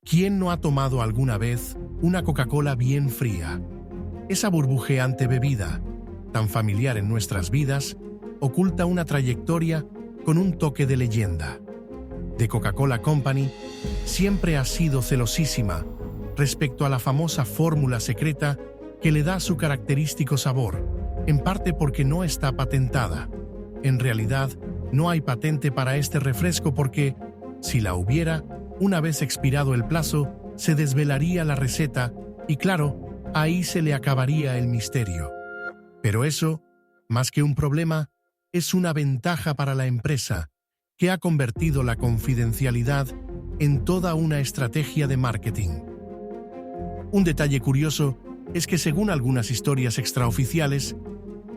¿Quién no ha tomado alguna vez una Coca-Cola bien fría? Esa burbujeante bebida, tan familiar en nuestras vidas, oculta una trayectoria con un toque de leyenda. The Coca-Cola Company siempre ha sido celosísima respecto a la famosa fórmula secreta que le da su característico sabor, en parte porque no está patentada. En realidad, no hay patente para este refresco porque, si la hubiera, una vez expirado el plazo, se desvelaría la receta y, claro, ahí se le acabaría el misterio. Pero eso, más que un problema, es una ventaja para la empresa, que ha convertido la confidencialidad en toda una estrategia de marketing. Un detalle curioso es que, según algunas historias extraoficiales,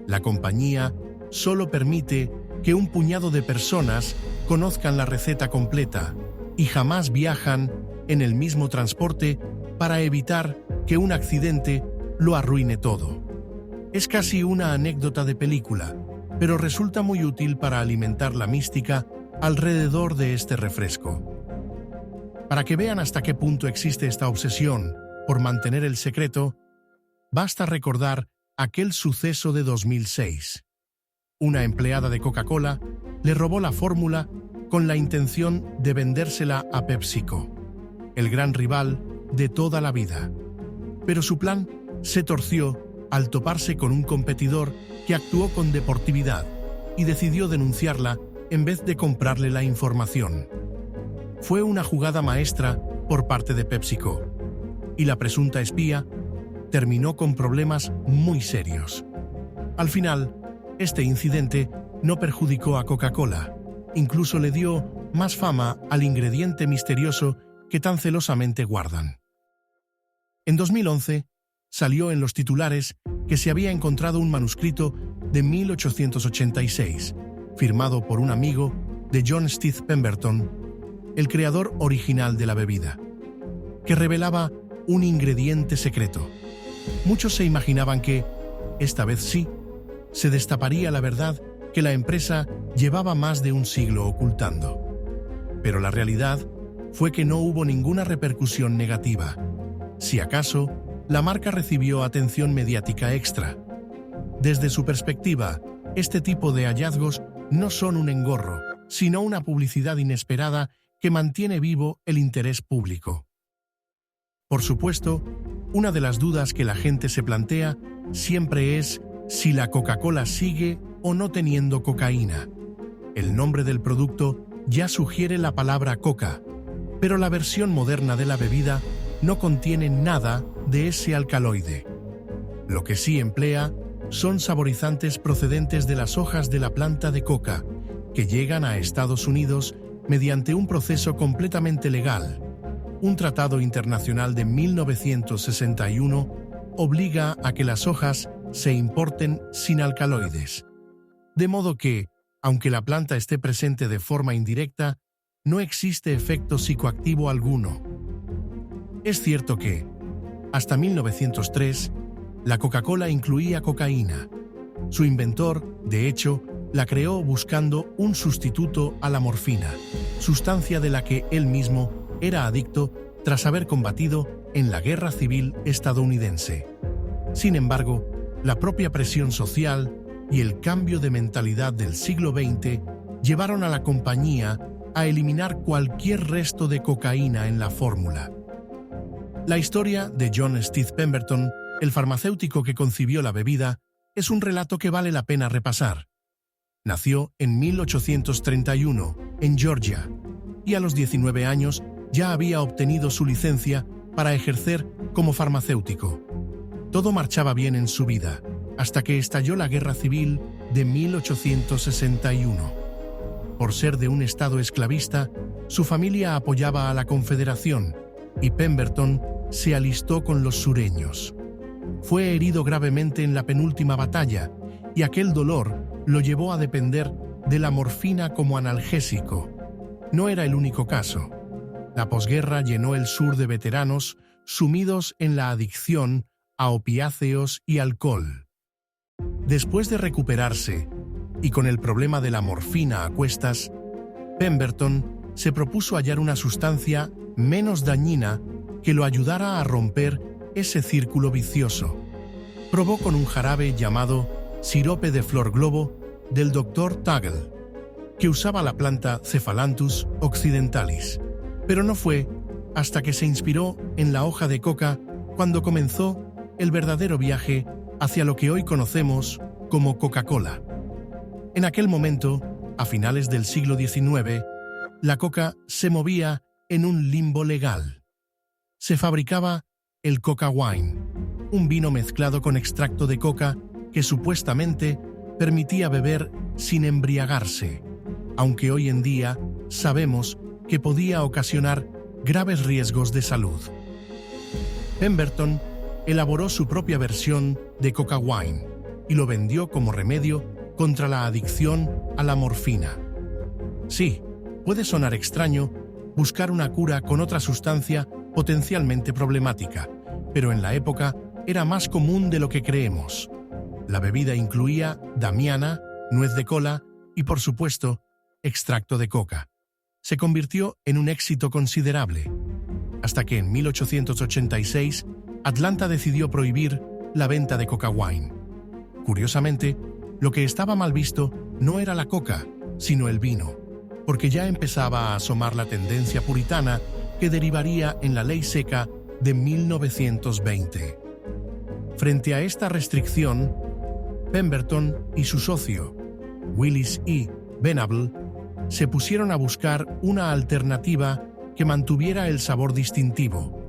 la compañía solo permite que un puñado de personas conozcan la receta completa y jamás viajan en el mismo transporte para evitar que un accidente lo arruine todo. Es casi una anécdota de película, pero resulta muy útil para alimentar la mística alrededor de este refresco. Para que vean hasta qué punto existe esta obsesión por mantener el secreto, basta recordar aquel suceso de 2006. Una empleada de Coca-Cola le robó la fórmula con la intención de vendérsela a PepsiCo, el gran rival de toda la vida. Pero su plan se torció al toparse con un competidor que actuó con deportividad y decidió denunciarla en vez de comprarle la información. Fue una jugada maestra por parte de PepsiCo, y la presunta espía terminó con problemas muy serios. Al final, este incidente no perjudicó a Coca-Cola, incluso le dio más fama al ingrediente misterioso que tan celosamente guardan. En 2011, salió en los titulares que se había encontrado un manuscrito de 1886, firmado por un amigo de John Stith Pemberton, el creador original de la bebida, que revelaba un ingrediente secreto. Muchos se imaginaban que, esta vez sí, se destaparía la verdad que la empresa llevaba más de un siglo ocultando. Pero la realidad fue que no hubo ninguna repercusión negativa. Si acaso, la marca recibió atención mediática extra. Desde su perspectiva, este tipo de hallazgos no son un engorro, sino una publicidad inesperada que mantiene vivo el interés público. Por supuesto, una de las dudas que la gente se plantea siempre es si la Coca-Cola sigue o no teniendo cocaína. El nombre del producto ya sugiere la palabra coca, pero la versión moderna de la bebida no contiene nada de ese alcaloide. Lo que sí emplea son saborizantes procedentes de las hojas de la planta de coca, que llegan a Estados Unidos mediante un proceso completamente legal. Un tratado internacional de 1961 obliga a que las hojas se importen sin alcaloides. De modo que, aunque la planta esté presente de forma indirecta, no existe efecto psicoactivo alguno. Es cierto que, hasta 1903, la Coca-Cola incluía cocaína. Su inventor, de hecho, la creó buscando un sustituto a la morfina, sustancia de la que él mismo era adicto tras haber combatido en la Guerra Civil estadounidense. Sin embargo, la propia presión social y el cambio de mentalidad del siglo XX llevaron a la compañía a eliminar cualquier resto de cocaína en la fórmula. La historia de John Stith Pemberton, el farmacéutico que concibió la bebida, es un relato que vale la pena repasar. Nació en 1831, en Georgia, y a los 19 años ya había obtenido su licencia para ejercer como farmacéutico. Todo marchaba bien en su vida, hasta que estalló la Guerra Civil de 1861. Por ser de un estado esclavista, su familia apoyaba a la Confederación, y Pemberton se alistó con los sureños. Fue herido gravemente en la penúltima batalla, y aquel dolor lo llevó a depender de la morfina como analgésico. No era el único caso. La posguerra llenó el sur de veteranos sumidos en la adicción a opiáceos y alcohol. Después de recuperarse, y con el problema de la morfina a cuestas, Pemberton se propuso hallar una sustancia menos dañina que lo ayudara a romper ese círculo vicioso. Probó con un jarabe llamado sirope de flor globo del Dr. Tuggle, que usaba la planta Cephalanthus occidentalis. Pero no fue hasta que se inspiró en la hoja de coca cuando comenzó el verdadero viaje hacia lo que hoy conocemos como Coca-Cola. En aquel momento, a finales del siglo XIX, la coca se movía en un limbo legal. Se fabricaba el Coca Wine, un vino mezclado con extracto de coca que supuestamente permitía beber sin embriagarse, aunque hoy en día sabemos que podía ocasionar graves riesgos de salud. Pemberton elaboró su propia versión de Coca Wine y lo vendió como remedio contra la adicción a la morfina. Sí, puede sonar extraño buscar una cura con otra sustancia potencialmente problemática, pero en la época era más común de lo que creemos. La bebida incluía damiana, nuez de cola y, por supuesto, extracto de coca. Se convirtió en un éxito considerable, hasta que en 1886 Atlanta decidió prohibir la venta de Coca Wine. Curiosamente, lo que estaba mal visto no era la coca, sino el vino, porque ya empezaba a asomar la tendencia puritana que derivaría en la Ley Seca de 1920. Frente a esta restricción, Pemberton y su socio, Willis E. Venable, se pusieron a buscar una alternativa que mantuviera el sabor distintivo,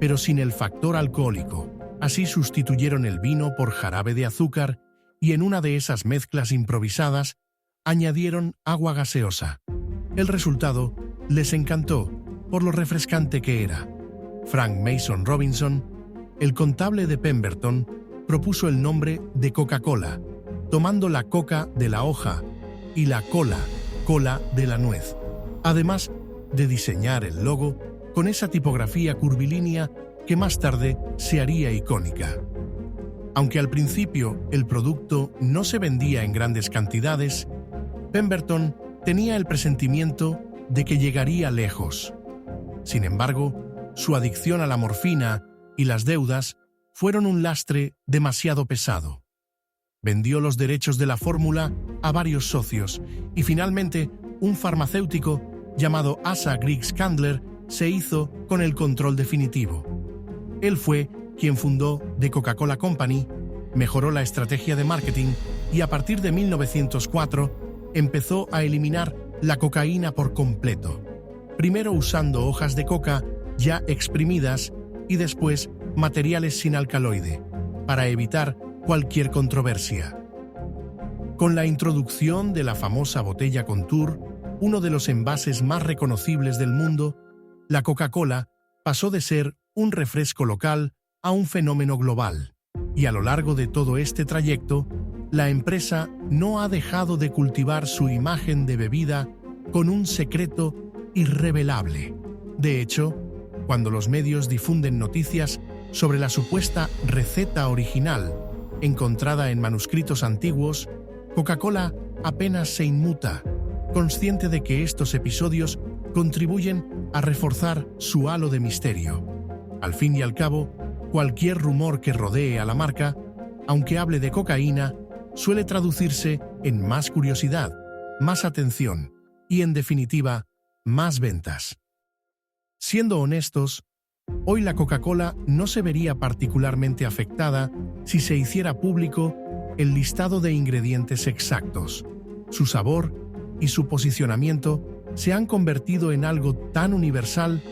pero sin el factor alcohólico. Así sustituyeron el vino por jarabe de azúcar y en una de esas mezclas improvisadas añadieron agua gaseosa. El resultado les encantó por lo refrescante que era. Frank Mason Robinson, el contable de Pemberton, propuso el nombre de Coca-Cola, tomando la coca de la hoja y la cola de la nuez, además de diseñar el logo con esa tipografía curvilínea que más tarde se haría icónica. Aunque al principio el producto no se vendía en grandes cantidades, Pemberton tenía el presentimiento de que llegaría lejos. Sin embargo, su adicción a la morfina y las deudas fueron un lastre demasiado pesado. Vendió los derechos de la fórmula a varios socios y finalmente un farmacéutico llamado Asa Griggs Candler se hizo con el control definitivo. Él fue quien fundó The Coca-Cola Company, mejoró la estrategia de marketing y a partir de 1904 empezó a eliminar la cocaína por completo, primero usando hojas de coca ya exprimidas y después materiales sin alcaloide, para evitar cualquier controversia. Con la introducción de la famosa botella Contour, uno de los envases más reconocibles del mundo, la Coca-Cola pasó de ser un refresco local a un fenómeno global. Y a lo largo de todo este trayecto, la empresa no ha dejado de cultivar su imagen de bebida con un secreto irrevelable. De hecho, cuando los medios difunden noticias sobre la supuesta receta original encontrada en manuscritos antiguos, Coca-Cola apenas se inmuta, consciente de que estos episodios contribuyen a reforzar su halo de misterio. Al fin y al cabo, cualquier rumor que rodee a la marca, aunque hable de cocaína, suele traducirse en más curiosidad, más atención y, en definitiva, más ventas. Siendo honestos, hoy la Coca-Cola no se vería particularmente afectada si se hiciera público el listado de ingredientes exactos. Su sabor y su posicionamiento se han convertido en algo tan universal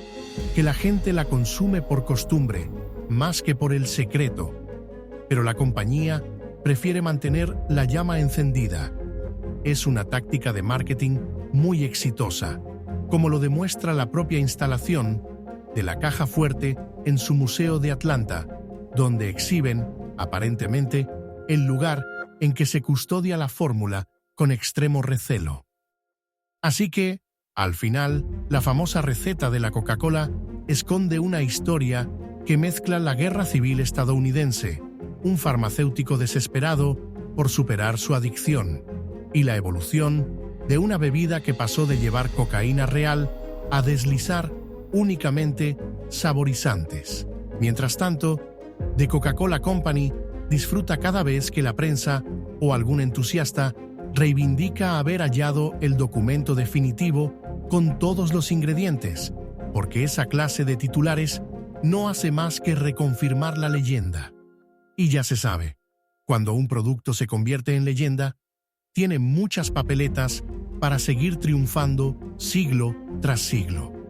que la gente la consume por costumbre, más que por el secreto. Pero la compañía prefiere mantener la llama encendida. Es una táctica de marketing muy exitosa, como lo demuestra la propia instalación de la caja fuerte en su museo de Atlanta, donde exhiben, aparentemente, el lugar en que se custodia la fórmula con extremo recelo. Así que, al final, la famosa receta de la Coca-Cola esconde una historia que mezcla la guerra civil estadounidense, un farmacéutico desesperado por superar su adicción, y la evolución de una bebida que pasó de llevar cocaína real a deslizar únicamente saborizantes. Mientras tanto, The Coca-Cola Company disfruta cada vez que la prensa o algún entusiasta reivindica haber hallado el documento definitivo con todos los ingredientes, porque esa clase de titulares no hace más que reconfirmar la leyenda. Y ya se sabe, cuando un producto se convierte en leyenda, tiene muchas papeletas para seguir triunfando siglo tras siglo.